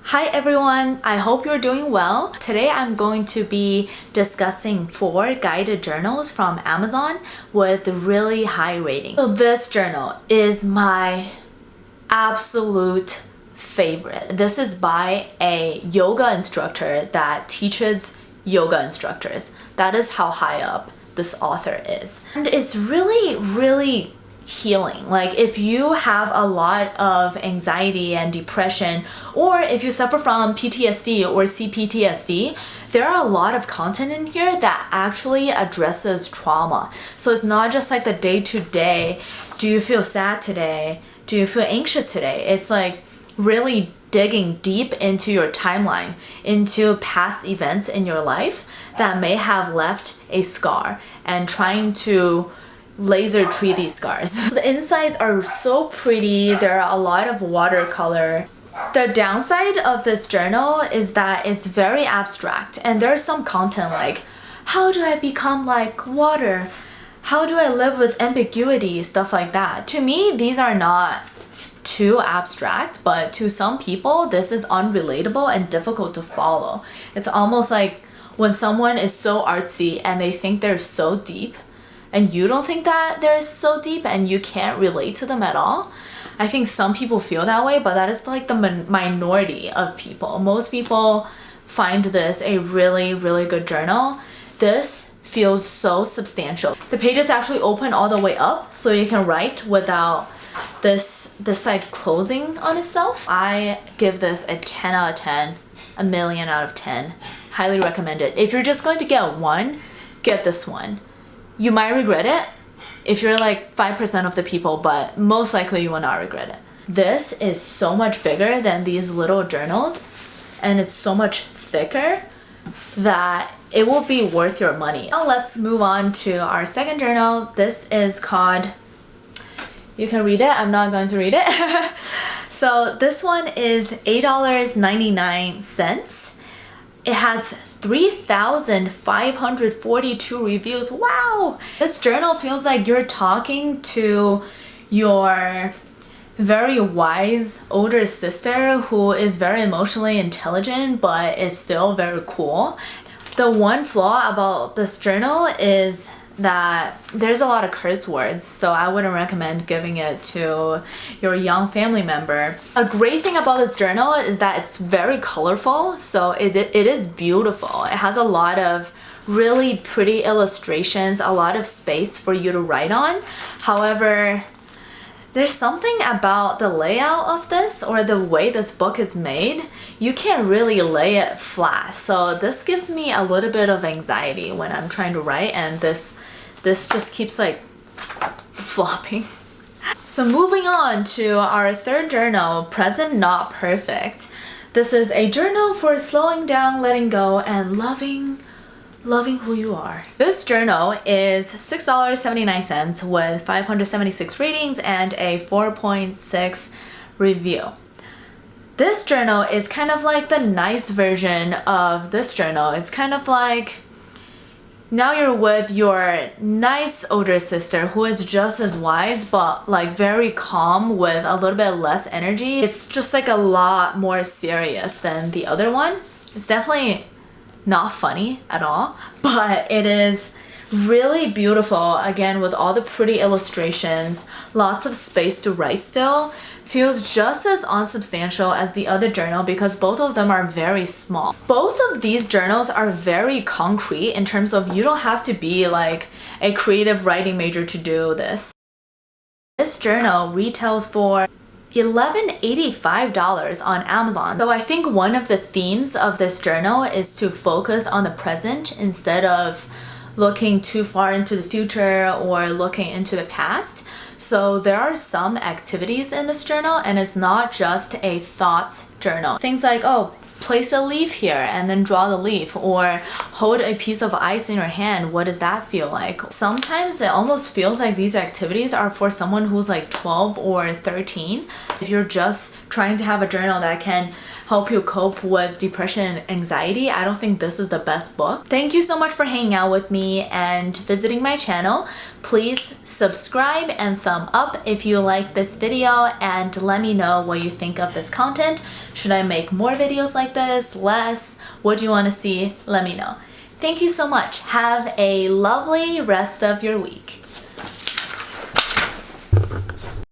Hi everyone, I hope you're doing well. Today I'm going to be discussing 4 guided journals from Amazon with really high rating. So this journal is my absolute favorite. This is by a yoga instructor that teaches yoga instructors. That is how high up this author is. And it's really healing. Like if you have a lot of anxiety and depression, or if you suffer from PTSD or C-PTSD, there are a lot of content in here that actually addresses trauma. So it's not just like the day-to-day, do you feel sad today? Do you feel anxious today? It's like really digging deep into your timeline, into past events in your life that may have left a scar, and trying to laser treat these scars. The insides are so pretty. There are a lot of watercolor. The downside of this journal is that it's very abstract, and there's some content like, how do I become like water? How do I live with ambiguity? Stuff like that. To me, these are not too abstract, but to some people, this is unrelatable and difficult to follow. It's almost like when someone is so artsy and they think they're so deep, and you don't think that they're so deep and you can't relate to them at all. I think some people feel that way, but that is like the minority of people. Most people find this a really good journal. This feels so substantial. The pages actually open all the way up, so you can write without this side closing on itself. I give this a 10 out of 10, a million out of 10. Highly recommend it. If you're just going to get one, get this one. You might regret it if you're like 5% of the people, but most likely you will not regret it. This is so much bigger than these little journals, and it's so much thicker that it will be worth your money. Now let's move on to our second journal. This is called, you can read it, I'm not going to read it. So this one is $8.99. It has 3,542 reviews. Wow! This journal feels like you're talking to your very wise older sister who is very emotionally intelligent but is still very cool. The one flaw about this journal is that there's a lot of curse words, so I wouldn't recommend giving it to your young family member. A great thing about this journal is that it's very colorful, so it is beautiful. It has a lot of really pretty illustrations, a lot of space for you to write on. However, there's something about the layout of this, or the way this book is made. You can't really lay it flat, so this gives me a little bit of anxiety when I'm trying to write, and this just keeps like flopping. So moving on to our third journal, Present Not Perfect. This is a journal for slowing down, letting go, and loving who you are. This journal is $6.79 with 576 ratings and a 4.6 review. This journal is kind of like the nice version of this journal. It's kind of like, now you're with your nice older sister who is just as wise but like very calm with a little bit less energy. It's just like a lot more serious than the other one. It's definitely not funny at all, but it is really beautiful, again with all the pretty illustrations, lots of space to write still. Feels just as unsubstantial as the other journal because both of them are very small. Both of these journals are very concrete in terms of you don't have to be like a creative writing major to do this. This journal retails for $11.85 on Amazon. So I think one of the themes of this journal is to focus on the present instead of looking too far into the future or looking into the past. So there are some activities in this journal, and it's not just a thoughts journal. Things like, oh, place a leaf here and then draw the leaf, or hold a piece of ice in your hand. What does that feel like? Sometimes it almost feels like these activities are for someone who's like 12 or 13. If you're just trying to have a journal that can help you cope with depression and anxiety, I don't think this is the best book. Thank you so much for hanging out with me and visiting my channel. Please subscribe and thumb up if you like this video, and let me know what you think of this content. Should I make more videos like this? Less? What do you want to see? Let me know. Thank you so much. Have a lovely rest of your week.